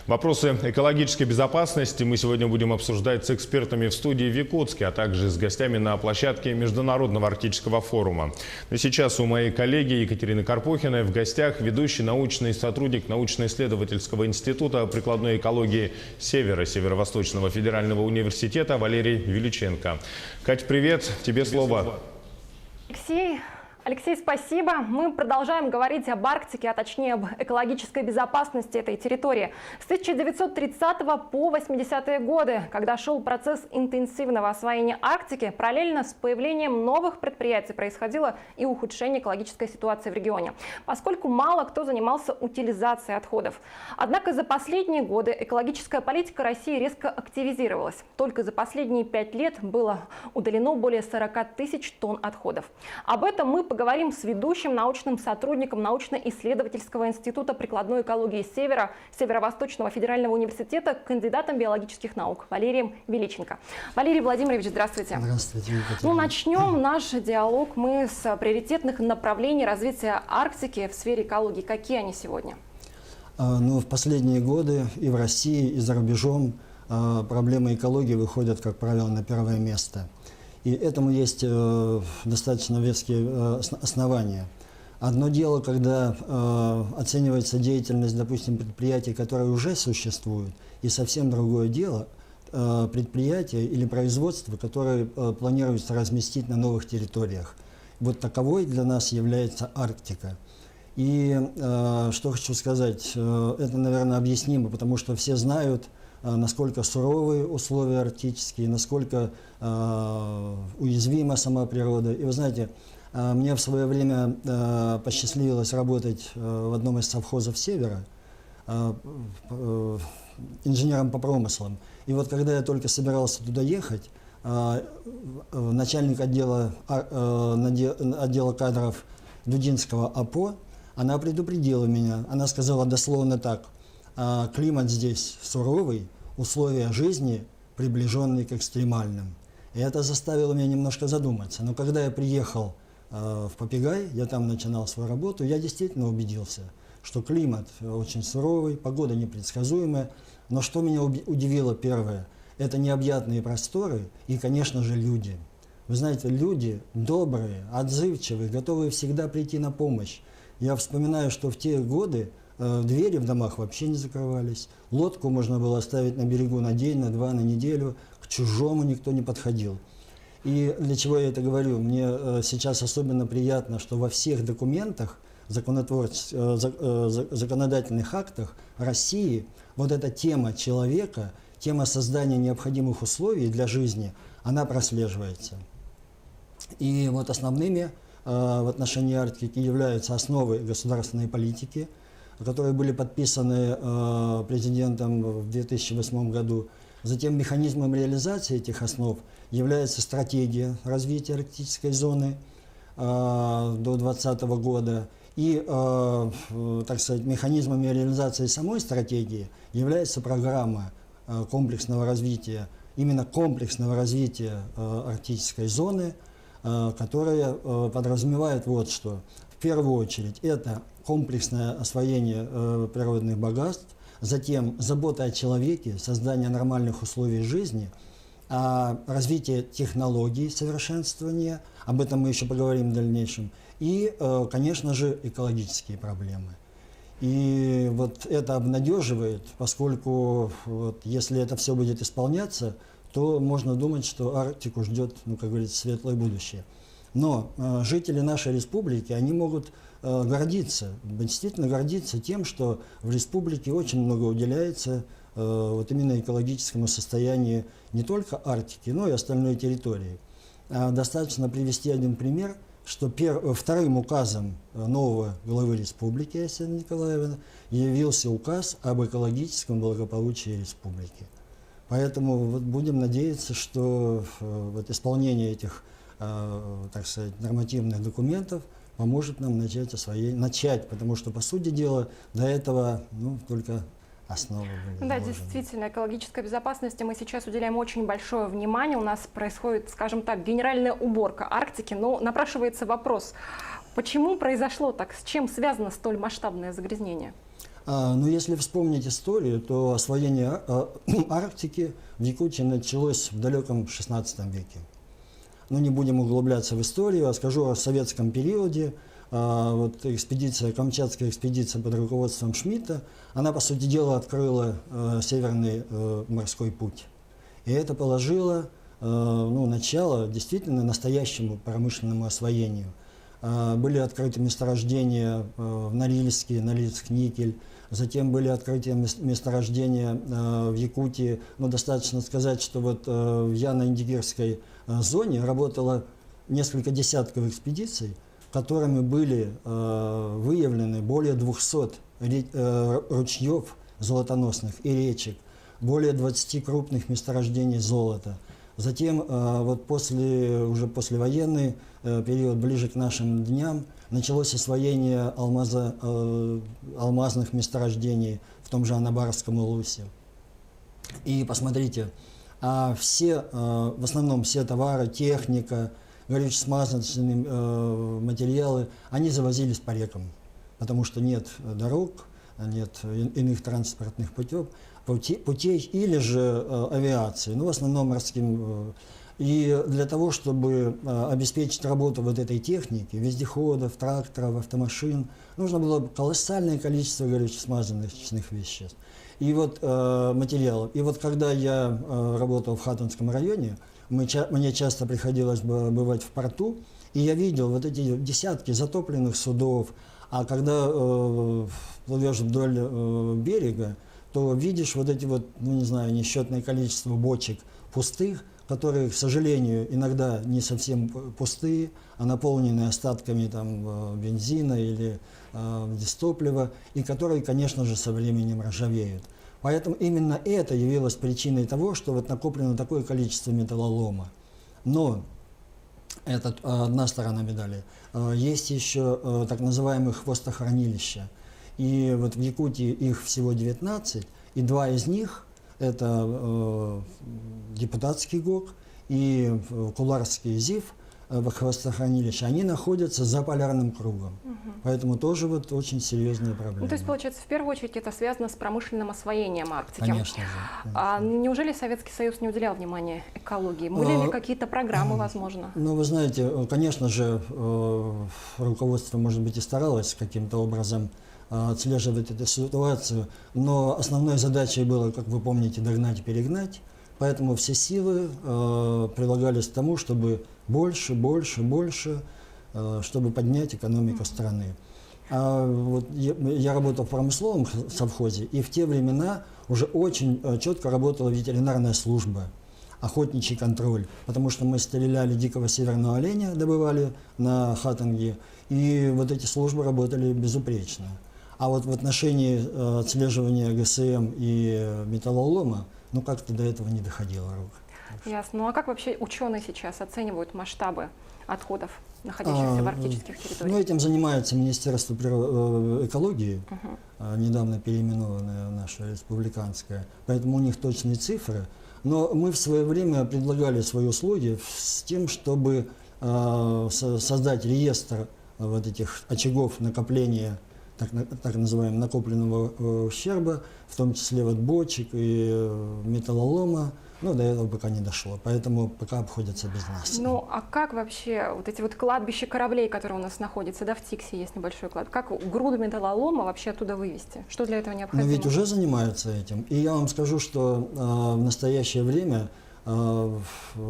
Вопросы экологической безопасности мы сегодня будем обсуждать с экспертами в студии в Якутске, а также с гостями на площадке Международного арктического форума. Но сейчас у моей коллеги Екатерины Карпухиной в гостях ведущий научный сотрудник научно-исследовательского института прикладной экологии Севера Северо-Восточного федерального университета Валерий Величенко. Кать, привет, тебе слово. Алексей, спасибо. Мы продолжаем говорить об Арктике, а точнее об экологической безопасности этой территории. С 1930 по 80-е годы, когда шел процесс интенсивного освоения Арктики, параллельно с появлением новых предприятий происходило и ухудшение экологической ситуации в регионе, поскольку мало кто занимался утилизацией отходов. Однако за последние годы экологическая политика России резко активизировалась. Только за последние 5 лет было удалено более 40 тысяч тонн отходов. Об этом мы поговорим с ведущим научным сотрудником научно-исследовательского института прикладной экологии Севера Северо-Восточного федерального университета, кандидатом биологических наук Валерием Величенко. Валерий Владимирович, здравствуйте. Здравствуйте, Екатерина. Ну, начнем наш диалог мы с приоритетных направлений развития Арктики в сфере экологии. Какие они сегодня? Ну, в последние годы и в России, и за рубежом проблемы экологии выходят, как правило, на первое место. И этому есть достаточно веские основания. Одно дело, когда оценивается деятельность, допустим, предприятий, которые уже существуют, и совсем другое дело предприятия или производства, которые планируется разместить на новых территориях. Вот таковой для нас является Арктика. И что хочу сказать, это, наверное, объяснимо, потому что все знают, насколько суровые условия арктические, насколько уязвима сама природа. И вы знаете, мне в свое время посчастливилось работать в одном из совхозов Севера, инженером по промыслам. И вот когда я только собирался туда ехать, начальник отдела кадров Дудинского АПО, она предупредила меня, она сказала дословно так: климат здесь суровый, условия жизни приближенные к экстремальным. И это заставило меня немножко задуматься. Но когда я приехал в Попегай, я там начинал свою работу, я действительно убедился, что климат очень суровый, погода непредсказуемая. Но что меня удивило первое, это необъятные просторы и, конечно же, люди. Вы знаете, люди добрые, отзывчивые, готовые всегда прийти на помощь. Я вспоминаю, что в те годы двери в домах вообще не закрывались. Лодку можно было оставить на берегу на день, на два, на неделю. К чужому никто не подходил. И для чего я это говорю? Мне сейчас особенно приятно, что во всех документах, законодательных актах России вот эта тема человека, тема создания необходимых условий для жизни, она прослеживается. И вот основными в отношении Арктики являются основы государственной политики, которые были подписаны президентом в 2008 году. Затем механизмом реализации этих основ является стратегия развития арктической зоны до 2020 года. И, так сказать, механизмами реализации самой стратегии является программа комплексного развития, именно комплексного развития арктической зоны, которая подразумевает вот что. В первую очередь это комплексное освоение природных богатств, затем забота о человеке, создание нормальных условий жизни, развитие технологий, совершенствование, об этом мы еще поговорим в дальнейшем, и, конечно же, экологические проблемы. И вот это обнадеживает, поскольку вот, если это все будет исполняться, то можно думать, что Арктику ждет, ну, как говорится, светлое будущее. Но жители нашей республики, они могут гордиться, действительно гордиться тем, что в республике очень много уделяется вот именно экологическому состоянию не только Арктики, но и остальной территории. Достаточно привести один пример, что вторым указом нового главы республики Есении Николаевны явился указ об экологическом благополучии республики. Поэтому вот будем надеяться, что вот исполнение этих, так сказать, нормативных документов поможет нам начать, потому что, по сути дела, до этого только основы были Да, заложены. действительно, экологической безопасности мы сейчас уделяем очень большое внимание. У нас происходит, скажем так, генеральная уборка Арктики. Но напрашивается вопрос, почему произошло так? С чем связано столь масштабное загрязнение? Но если вспомнить историю, то освоение Арктики в Якутии началось в далеком XVI веке. Но не будем углубляться в историю, а скажу о советском периоде. Вот Камчатская экспедиция под руководством Шмидта, она, по сути дела, открыла Северный морской путь. И это положило начало действительно настоящему промышленному освоению. Были открыты месторождения в Норильске, Норильск-никель. Затем были открыты месторождения в Якутии. Но достаточно сказать, что вот в Яно-Индигирской зоне работало несколько десятков экспедиций, которыми были выявлены более 200 ручьев золотоносных и речек, более 20 крупных месторождений золота. Затем, уже послевоенный период, ближе к нашим дням, началось освоение алмазных месторождений в том же Анабарском улусе. И посмотрите, в основном все товары, техника, горюче-смазочные материалы, они завозились по рекам, потому что нет дорог, нет иных транспортных путей или же авиации, в основном морским. И для того, чтобы обеспечить работу вот этой техники, вездеходов, тракторов, автомашин, нужно было колоссальное количество горюче-смазочных веществ и материалов. И вот когда я работал в Хатунском районе, мне часто приходилось бывать в порту, и я видел вот эти десятки затопленных судов. А когда плывешь вдоль берега, то видишь вот эти несчетное количество бочек пустых, которые, к сожалению, иногда не совсем пустые, а наполнены остатками бензина или дистоплива, и которые, конечно же, со временем ржавеют. Поэтому именно это явилось причиной того, что накоплено такое количество металлолома. Но это одна сторона медали. Есть еще так называемые хвостохранилища. И в Якутии их всего 19, и 2 из них – это депутатский ГОК и Куларский ЗИФ, хвостохранилища, они находятся за полярным кругом. Поэтому тоже очень серьезные проблемы. То есть, получается, в первую очередь это связано с промышленным освоением Арктики. Конечно же. Неужели Советский Союз не уделял внимания экологии? Были ли какие-то программы, возможно? Вы знаете, конечно же, руководство, может быть, и старалось каким-то образом отслеживать эту ситуацию, но основной задачей было, как вы помните, догнать и перегнать. Поэтому все силы прилагались к тому, чтобы больше, чтобы поднять экономику страны. Я работал в промысловом совхозе, и в те времена уже очень четко работала ветеринарная служба, охотничий контроль, потому что мы стреляли дикого северного оленя, добывали на Хатанге, и эти службы работали безупречно. А в отношении отслеживания ГСМ и металлолома, как-то до этого не доходило рук. Ясно. А как вообще ученые сейчас оценивают масштабы отходов, находящихся в арктических территориях? Этим занимается Министерство экологии, недавно переименованное наше республиканское, поэтому у них точные цифры. Но мы в свое время предлагали свои услуги с тем, чтобы создать реестр этих очагов накопления так называемого накопленного ущерба, в том числе бочек и металлолома. До этого пока не дошло, поэтому пока обходятся без нас. А как вообще эти кладбища кораблей, которые у нас находятся, в Тиксе есть небольшой клад, как груду металлолома вообще оттуда вывести? Что для этого необходимо? Но ведь уже занимаются этим. И я вам скажу, что в настоящее время в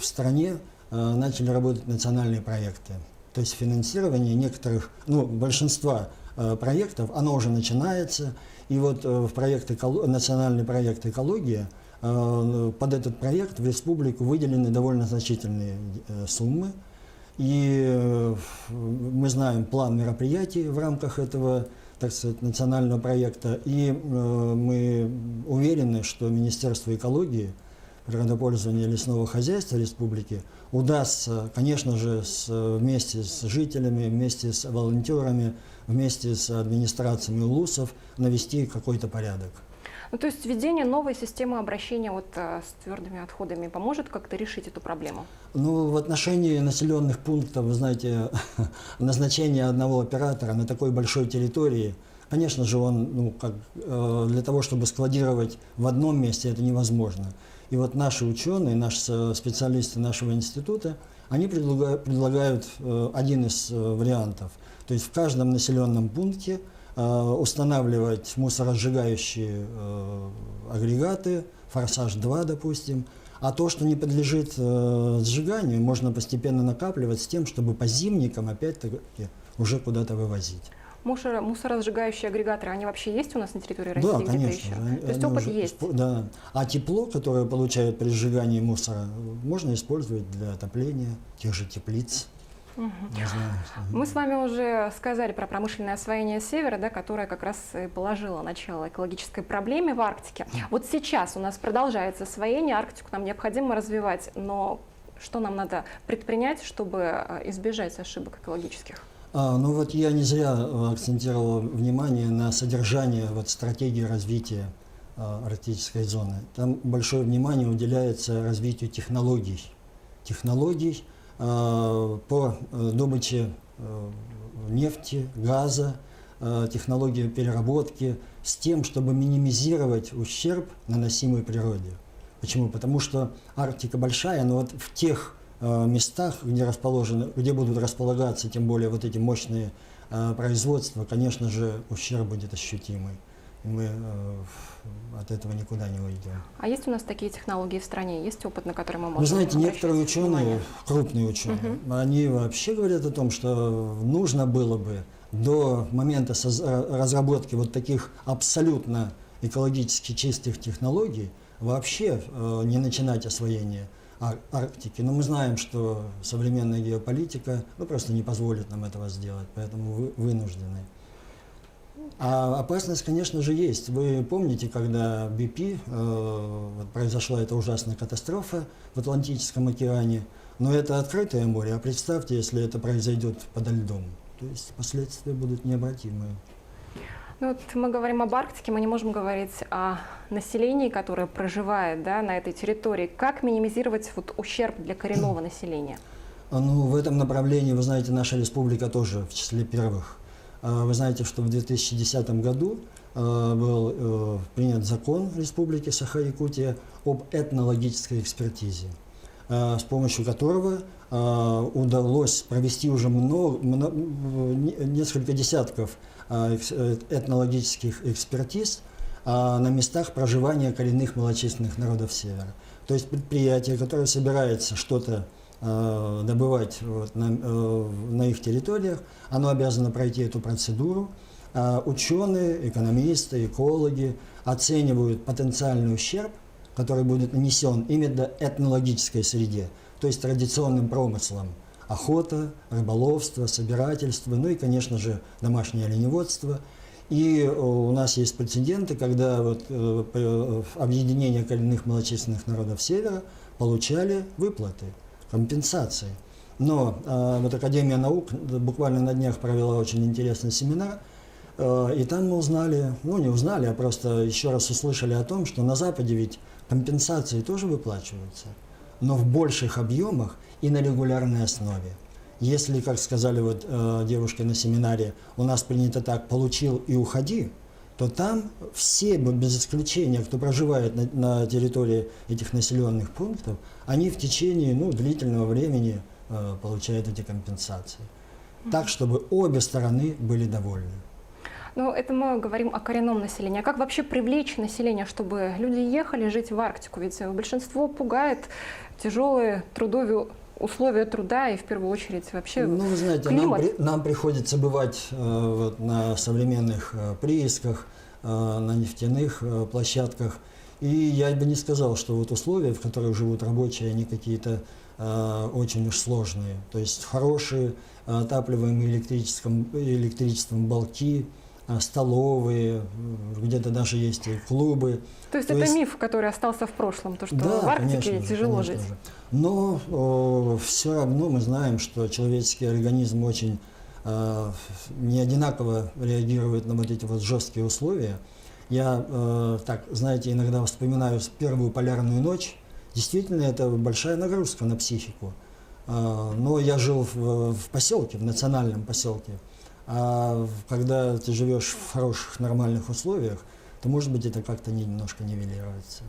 стране начали работать национальные проекты. То есть финансирование некоторых, большинства проектов, оно уже начинается. И в национальный проект «Экология» под этот проект в республику выделены довольно значительные суммы. И мы знаем план мероприятий в рамках этого, так сказать, национального проекта. И мы уверены, что Министерство экологии, природопользования и лесного хозяйства республики удастся, конечно же, вместе с жителями, вместе с волонтерами, вместе с администрациями улусов навести какой-то порядок. То есть введение новой системы обращения с твердыми отходами поможет как-то решить эту проблему? В отношении населенных пунктов, вы знаете, назначение одного оператора на такой большой территории, Конечно же, для того, чтобы складировать в одном месте, это невозможно. И вот наши ученые, наши специалисты нашего института, они предлагают один из вариантов. То есть в каждом населенном пункте устанавливать мусоросжигающие агрегаты, «Форсаж-2», допустим, а то, что не подлежит сжиганию, можно постепенно накапливать с тем, чтобы по зимникам опять-таки уже куда-то вывозить. Мусоросжигающие агрегаторы, они вообще есть у нас на территории России? Да, где-то конечно. еще? То есть опыт есть? Да. А тепло, которое получают при сжигании мусора, можно использовать для отопления тех же теплиц. Мы с вами уже сказали про промышленное освоение севера, да, которое как раз и положило начало экологической проблеме в Арктике. Вот сейчас у нас продолжается освоение, Арктику нам необходимо развивать, но что нам надо предпринять, чтобы избежать ошибок экологических? Ну вот я не зря акцентировал внимание на содержание стратегии развития арктической зоны. Там большое внимание уделяется развитию технологий по добыче нефти, газа, технологии переработки, с тем, чтобы минимизировать ущерб, наносимый природе. Почему? Потому что Арктика большая, но вот в тех местах, где будут располагаться, тем более вот эти мощные производства, конечно же, ущерб будет ощутимый. И мы от этого никуда не уйдем. А есть у нас такие технологии в стране? Есть опыт, на который мы можем Вы знаете, некоторые ученые, внимание? крупные ученые, они вообще говорят о том, что нужно было бы до момента разработки вот таких абсолютно экологически чистых технологий вообще не начинать освоение Арктики. Но мы знаем, что современная геополитика просто не позволит нам этого сделать, поэтому вынуждены. А опасность, конечно же, есть. Вы помните, когда BP, произошла эта ужасная катастрофа в Атлантическом океане, но это открытое море, а представьте, если это произойдет подо льдом. То есть последствия будут необратимые. Ну, вот мы говорим об Арктике, мы не можем говорить о населении, которое проживает, да, на этой территории. Как минимизировать ущерб для коренного населения? Ну, в этом направлении, вы знаете, наша республика тоже в числе первых. Вы знаете, что в 2010 году был принят закон Республики Саха-Якутия об этнологической экспертизе, с помощью которого удалось провести уже несколько десятков этнологических экспертиз на местах проживания коренных малочисленных народов Севера. То есть предприятие, которое собирается что-то добывать на их территориях, оно обязано пройти эту процедуру. Ученые, экономисты, экологи оценивают потенциальный ущерб, который будет нанесен именно этнологической среде, то есть традиционным промыслам. Охота, рыболовство, собирательство, ну и, конечно же, домашнее оленеводство. И у нас есть прецеденты, когда объединения коренных малочисленных народов Севера получали выплаты, компенсации. Но Академия наук буквально на днях провела очень интересный семинар, и там мы узнали, не узнали, а просто еще раз услышали о том, что на Западе ведь компенсации тоже выплачиваются, но в больших объемах и на регулярной основе. Если, как сказали девушки на семинаре, у нас принято так: получил и уходи, то там все, без исключения, кто проживает на территории этих населенных пунктов, они в течение длительного времени получают эти компенсации. Так, чтобы обе стороны были довольны. Ну, это мы говорим о коренном населении. А как вообще привлечь население, чтобы люди ехали жить в Арктику? Ведь большинство пугает тяжелые условия труда и в первую очередь вообще вы знаете, климат. Нам приходится бывать на современных приисках, на нефтяных площадках. И я бы не сказал, что условия, в которых живут рабочие, они какие-то очень уж сложные. То есть хорошие, отапливаемые электричеством балки, столовые, где-то даже есть и клубы. То есть это миф, который остался в прошлом, то, что да, в Арктике конечно, тяжело жить. Же. Но все равно мы знаем, что человеческий организм очень не одинаково реагирует на эти жесткие условия. Я, знаете, иногда вспоминаю первую полярную ночь. Действительно, это большая нагрузка на психику. Но я жил в поселке, в национальном поселке когда ты живешь в хороших, нормальных условиях, то, может быть, это как-то немножко нивелируется.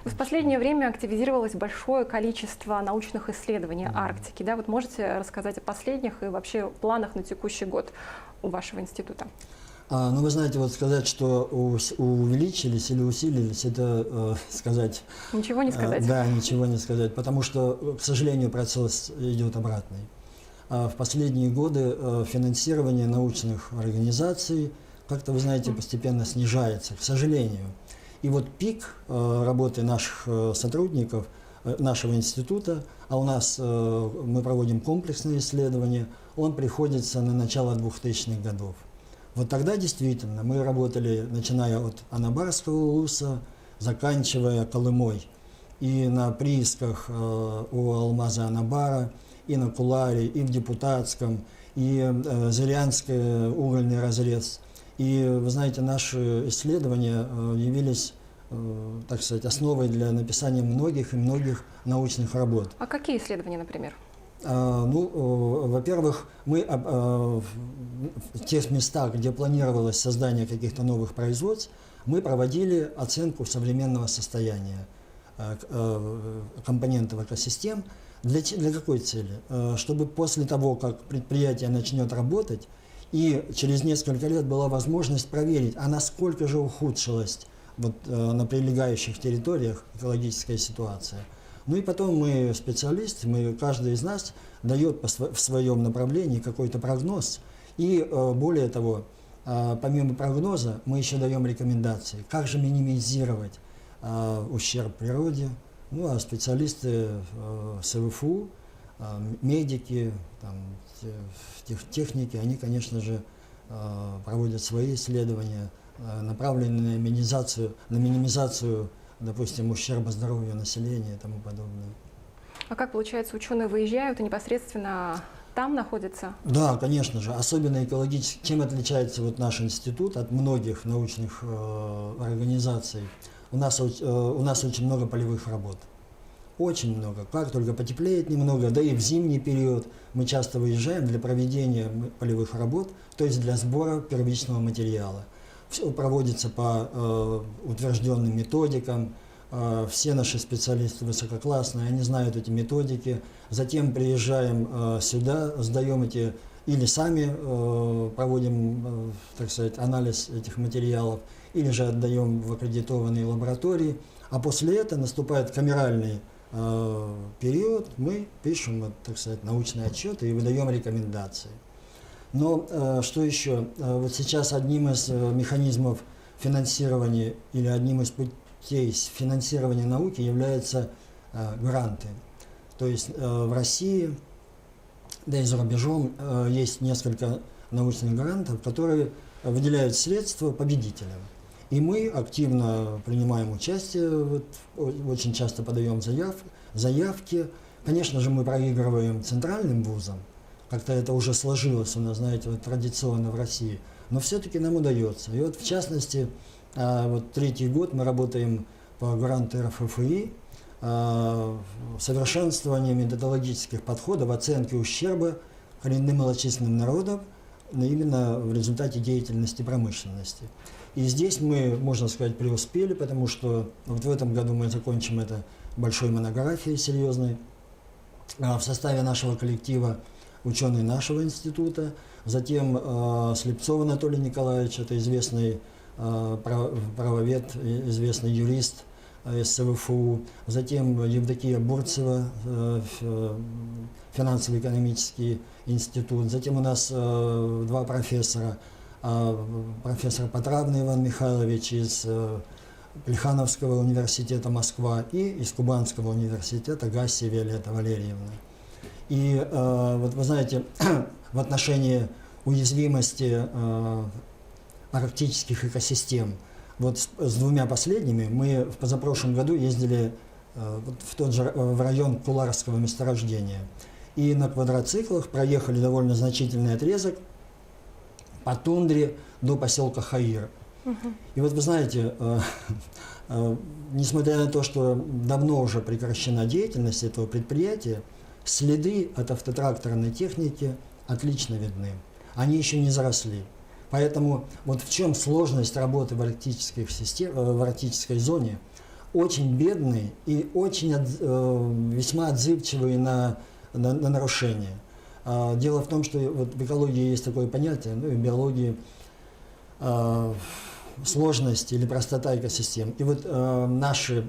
В последнее время активизировалось большое количество научных исследований Арктики. Да? Вот можете рассказать о последних и вообще планах на текущий год у вашего института? Ну, вы знаете, вот сказать, что увеличились или усилились, это сказать... Ничего не сказать. Да, ничего не сказать, потому что, к сожалению, процесс идет обратный. В последние годы финансирование научных организаций как-то, вы знаете, постепенно снижается, к сожалению. И вот пик работы наших сотрудников, нашего института, а у нас мы проводим комплексные исследования, он приходится на начало 2000-х годов. Вот тогда действительно мы работали, начиная от Анабарского улуса, заканчивая Колымой. И на приисках у Алмаза Анабара, и на Куларе, и в Депутатском, и Зырянский угольный разрез. И, вы знаете, наши исследования явились, так сказать, основой для написания многих и многих научных работ. А какие исследования, например? Во-первых, мы в тех местах, где планировалось создание каких-то новых производств, мы проводили оценку современного состояния компонентов экосистем. Для какой цели? Чтобы после того, как предприятие начнет работать, и через несколько лет была возможность проверить, а насколько же ухудшилась на прилегающих территориях экологическая ситуация. Ну и потом мы специалисты, каждый из нас дает в своем направлении какой-то прогноз. И более того, помимо прогноза, мы еще даем рекомендации, как же минимизировать ущерб природе. Ну а специалисты СВФУ, медики, техники, они, конечно же, проводят свои исследования, направленные на минимизацию, допустим, ущерба здоровью населения и тому подобное. А как получается, ученые выезжают и непосредственно там находятся? Да, конечно же. Особенно экологически. Чем отличается наш институт от многих научных организаций? У нас очень много полевых работ. Очень много. Как только потеплеет немного, да и в зимний период мы часто выезжаем для проведения полевых работ, то есть для сбора первичного материала. Все проводится по утвержденным методикам. Все наши специалисты высококлассные, они знают эти методики. Затем приезжаем сюда, сдаем или сами проводим, так сказать, анализ этих материалов, или же отдаем в аккредитованные лаборатории. А после этого наступает камеральный период, мы пишем, так сказать, научные отчеты и выдаем рекомендации. Но что еще? Вот сейчас одним из механизмов финансирования или одним из путей финансирования науки являются гранты. То есть в России, да и за рубежом есть несколько научных грантов, которые выделяют средства победителям. И мы активно принимаем участие, очень часто подаем заявки. Конечно же, мы проигрываем центральным вузам. Как-то это уже сложилось у нас, знаете, традиционно в России. Но все-таки нам удается. И в частности, третий год мы работаем по гранту РФФИ, совершенствование методологических подходов, оценки ущерба коренным малочисленным народам именно в результате деятельности промышленности. И здесь мы, можно сказать, преуспели, потому что в этом году мы закончим это большой монографией серьезной. В составе нашего коллектива ученые нашего института, затем Слепцов Анатолий Николаевич, это известный правовед, известный юрист из СВФУ, затем Евдокия Бурцева, финансово-экономический институт, затем у нас два профессора, профессор Потравный Иван Михайлович из Плехановского университета Москва и из Кубанского университета Гассия Виолетта Валерьевна. И вы знаете, в отношении уязвимости арктических экосистем, с двумя последними мы в позапрошлом году ездили в район Куларского месторождения. И на квадроциклах проехали довольно значительный отрезок по тундре до поселка Хаир. И вы знаете, несмотря на то, что давно уже прекращена деятельность этого предприятия, следы от автотракторной техники отлично видны. они еще не заросли. Поэтому вот в чем сложность работы в в арктической зоне. Очень бедные и очень весьма отзывчивые на нарушения. Дело в том, что вот в экологии есть такое понятие, ну и в биологии сложность или простота экосистем. И вот наши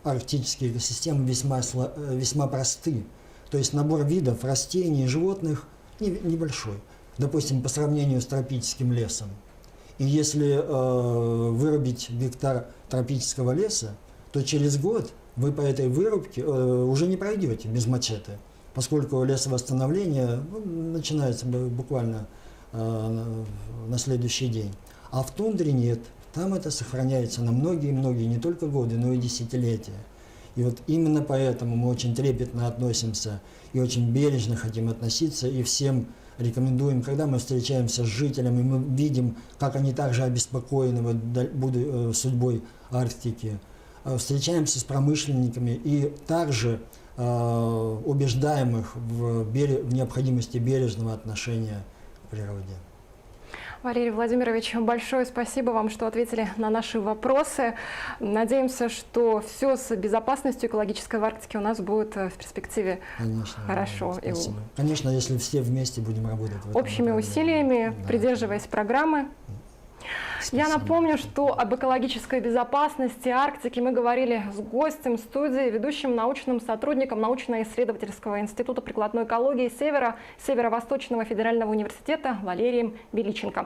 арктические экосистемы весьма просты. То есть набор видов растений и животных небольшой. Допустим, по сравнению с тропическим лесом. И если вырубить гектар тропического леса, то через год вы по этой вырубке уже не пройдете без мачете, поскольку лесовосстановление начинается буквально на следующий день. А в тундре нет. Там это сохраняется на многие-многие, не только годы, но и десятилетия. И вот именно поэтому мы очень трепетно относимся и очень бережно хотим относиться, и всем рекомендуем, когда мы встречаемся с жителями, мы видим, как они также обеспокоены судьбой Арктики, встречаемся с промышленниками и также убеждаем их в необходимости бережного отношения к природе. Валерий Владимирович, большое спасибо вам, что ответили на наши вопросы. Надеемся, что все с безопасностью экологической в Арктике у нас будет в перспективе хорошо. Спасибо. Конечно, если все вместе будем работать в этом общими усилиями, да, придерживаясь программы. Спасибо. Я напомню, что об экологической безопасности Арктики мы говорили с гостем студии, ведущим научным сотрудником научно-исследовательского института прикладной экологии Северо-Восточного федерального университета Валерием Величенко.